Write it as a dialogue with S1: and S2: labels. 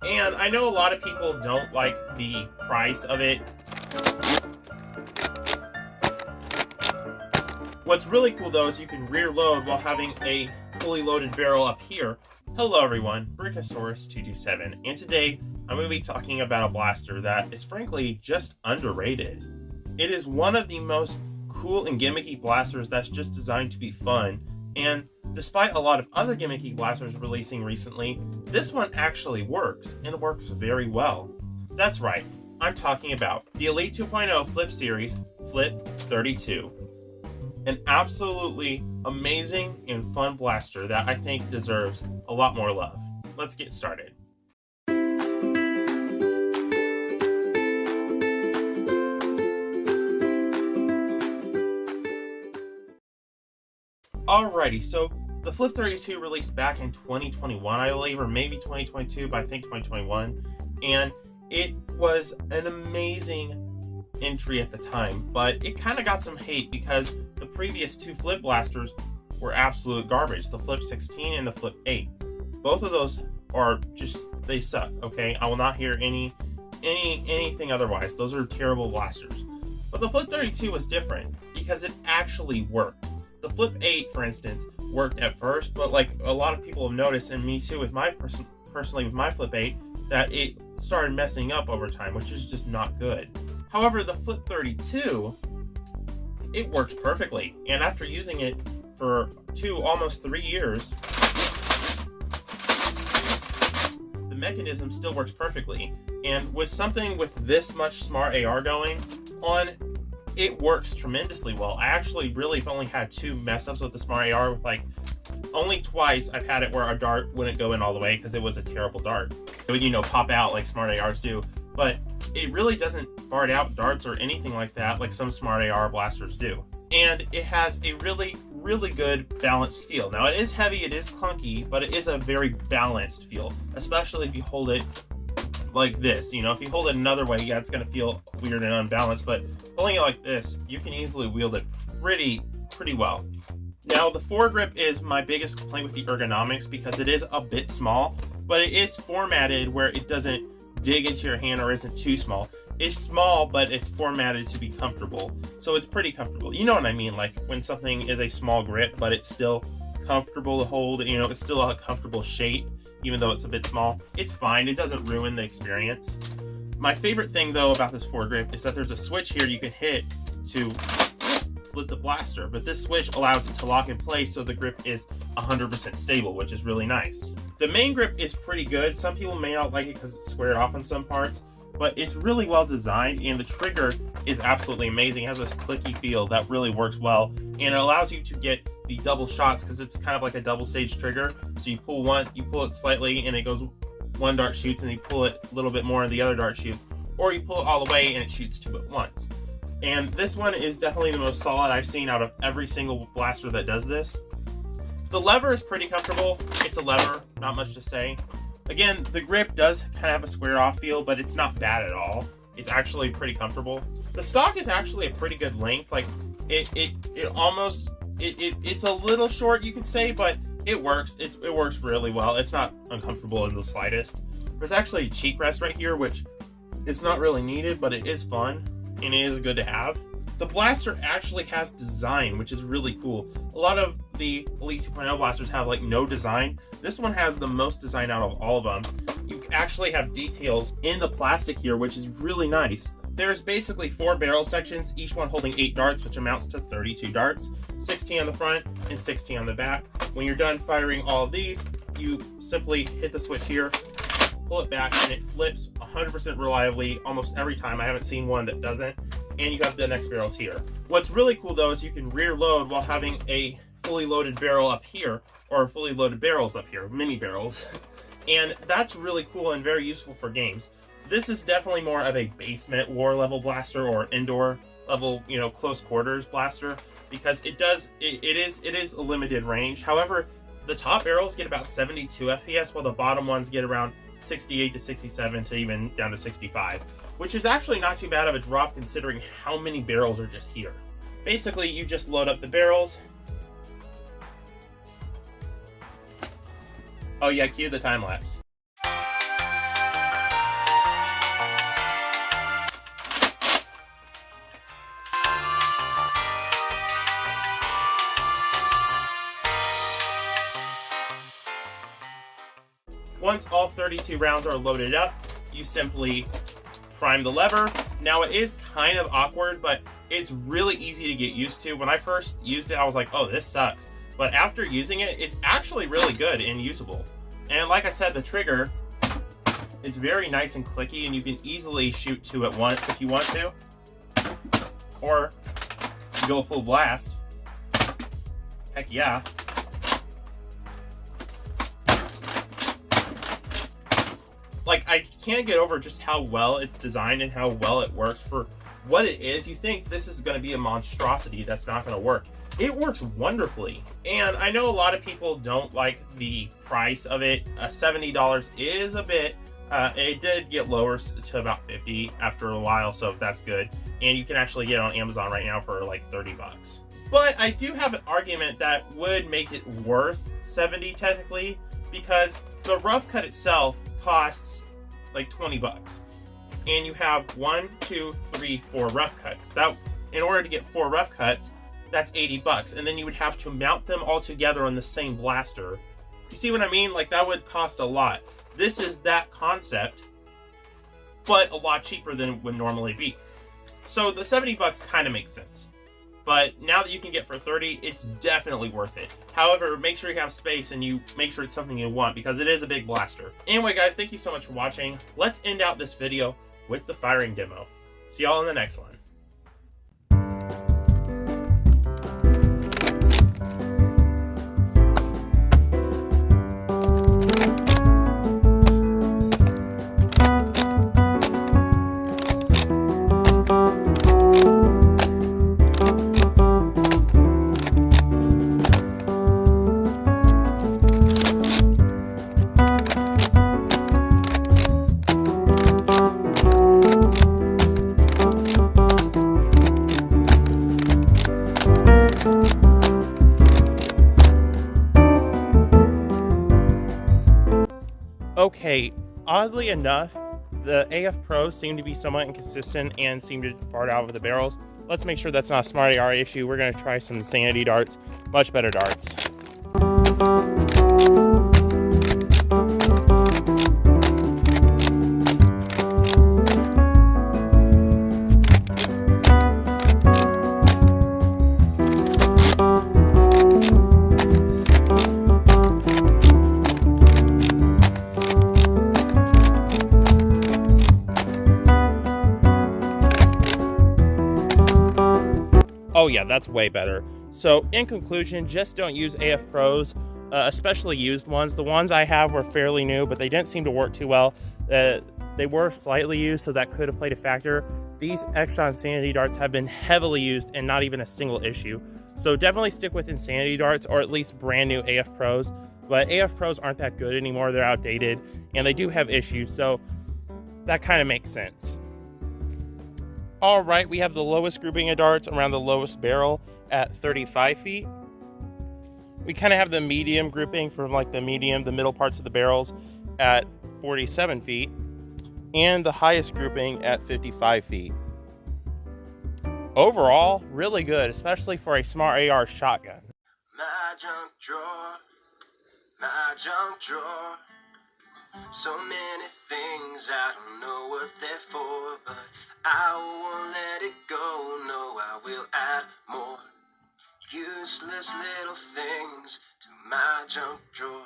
S1: And I know a lot of people don't like the price of it. What's really cool though is you can rear load while having a fully loaded barrel up here. Hello everyone, Brickosaurus227, and today I'm going to be talking about a blaster that is frankly just underrated. It is one of the most cool and gimmicky blasters that's just designed to be fun, and despite a lot of other gimmicky blasters releasing recently, this one actually works, and works very well. That's right, I'm talking about the Elite 2.0 Flip Series Flip 32. An absolutely amazing and fun blaster that I think deserves a lot more love. Let's get started. Alrighty, so the Flip 32 released back in 2021, I believe, or maybe 2022, but I think 2021, and it was an amazing entry at the time, but it kind of got some hate because the previous two Flip blasters were absolute garbage, the Flip 16 and the Flip 8. Both of those are just, they suck, okay? I will not hear anything otherwise. Those are terrible blasters. But the Flip 32 was different because it actually worked. The Flip 8, for instance, worked at first, but like a lot of people have noticed, and me too with my personally with my Flip 8, that it started messing up over time, which is just not good. However, the Flip 32, it works perfectly, and after using it for almost 3 years, the mechanism still works perfectly. And with something with this much smart AR going on, it works tremendously well. I actually really have only had 2 mess ups with the smart AR, with like only twice I've had it where a dart wouldn't go in all the way because it was a terrible dart. It would, pop out like smart ARs do, but it really doesn't fart out darts or anything like that like some smart AR blasters do. And it has a really good balanced feel. Now it is heavy, it is clunky, but it is a very balanced feel, especially if you hold it like this. If you hold it another way, yeah, it's going to feel weird and unbalanced, but holding it like this, you can easily wield it pretty well. Now the foregrip is my biggest complaint with the ergonomics because it is a bit small, but it is formatted where it doesn't dig into your hand or isn't too small. It's small, but it's formatted to be comfortable, so it's pretty comfortable. You know what I mean, like when something is a small grip but it's still comfortable to hold, it's still a comfortable shape even though it's a bit small. It's fine, it doesn't ruin the experience. My favorite thing though about this foregrip is that there's a switch here you can hit to flip the blaster, but this switch allows it to lock in place so the grip is 100% stable, which is really nice. The main grip is pretty good. Some people may not like it because it's squared off on some parts, but it's really well designed, and the trigger is absolutely amazing. It has this clicky feel that really works well, and it allows you to get the double shots because it's kind of like a double stage trigger. So you pull one, you pull it slightly and it goes, one dart shoots, and you pull it a little bit more and the other dart shoots, or you pull it all the way and it shoots 2 at once. And this one is definitely the most solid I've seen out of every single blaster that does this. The lever is pretty comfortable. It's a lever, not much to say. Again, the grip does kind of have a square off feel, but it's not bad at all. It's actually pretty comfortable. The stock is actually a pretty good length. Like it's a little short, you could say, but it works. It works really well. It's not uncomfortable in the slightest. There's actually a cheek rest right here, which it's not really needed, but it is fun and it is good to have. The blaster actually has design, which is really cool. A lot of the Elite 2.0 blasters have like no design. This one has the most design out of all of them. You actually have details in the plastic here, which is really nice. There's basically 4 barrel sections, each one holding 8 darts, which amounts to 32 darts, 16 on the front and 16 on the back. When you're done firing all of these, you simply hit the switch here, pull it back, and it flips 100% reliably almost every time. I haven't seen one that doesn't. And you have the next barrels here. What's really cool though is you can rear load while having a fully loaded barrel up here, or fully loaded barrels up here, mini barrels. And that's really cool and very useful for games. This is definitely more of a basement war level blaster or indoor level, close quarters blaster, because it is a limited range. However, the top barrels get about 72 FPS, while the bottom ones get around 68 to 67 to even down to 65, which is actually not too bad of a drop considering how many barrels are just here. Basically, you just load up the barrels. Oh yeah, cue the time lapse. once all 32 rounds are loaded up, you simply prime the lever. Now it is kind of awkward, but it's really easy to get used to. When I first used it, I was like, oh, this sucks. But after using it, it's actually really good and usable. And like I said, the trigger is very nice and clicky, and you can easily shoot two at once if you want to. Or go full blast. Heck yeah. Like, I can't get over just how well it's designed and how well it works for what it is. You think this is going to be a monstrosity that's not going to work. It works wonderfully. And I know a lot of people don't like the price of it. $70 is a bit. It did get lower to about $50 after a while, so that's good. And you can actually get it on Amazon right now for like $30. But I do have an argument that would make it worth $70 technically, because the rough cut itself costs like $20, and you have 1, 2, 3, 4 rough cuts. That, in order to get 4 rough cuts, that's $80, and then you would have to mount them all together on the same blaster. You see what I mean? Like, that would cost a lot. This is that concept, but a lot cheaper than it would normally be. So the $70 kind of makes sense. But now that you can get for $30, it's definitely worth it. However, make sure you have space and you make sure it's something you want, because it is a big blaster. Anyway, guys, thank you so much for watching. Let's end out this video with the firing demo. See y'all in the next one. Okay, oddly enough, the AF Pros seem to be somewhat inconsistent and seem to fart out of the barrels. Let's make sure that's not a smart AR issue. We're going to try some Insanity darts, much better darts. Oh yeah, that's way better. So in conclusion, just don't use AF Pros, especially used ones. The ones I have were fairly new, but they didn't seem to work too well. They were slightly used, so that could have played a factor. These extra Insanity darts have been heavily used and not even a single issue. So definitely stick with Insanity darts, or at least brand new AF Pros. But AF Pros aren't that good anymore. They're outdated and they do have issues, so that kind of makes sense. All right, we have the lowest grouping of darts around the lowest barrel at 35 feet. We kind of have the medium grouping from like the middle parts of the barrels at 47 feet, and the highest grouping at 55 feet. Overall, really good, especially for a smart AR shotgun.
S2: My junk drawer, my junk drawer. So many things, I don't know what they're for, but I won't let it go, no, I will add more useless little things to my junk drawer.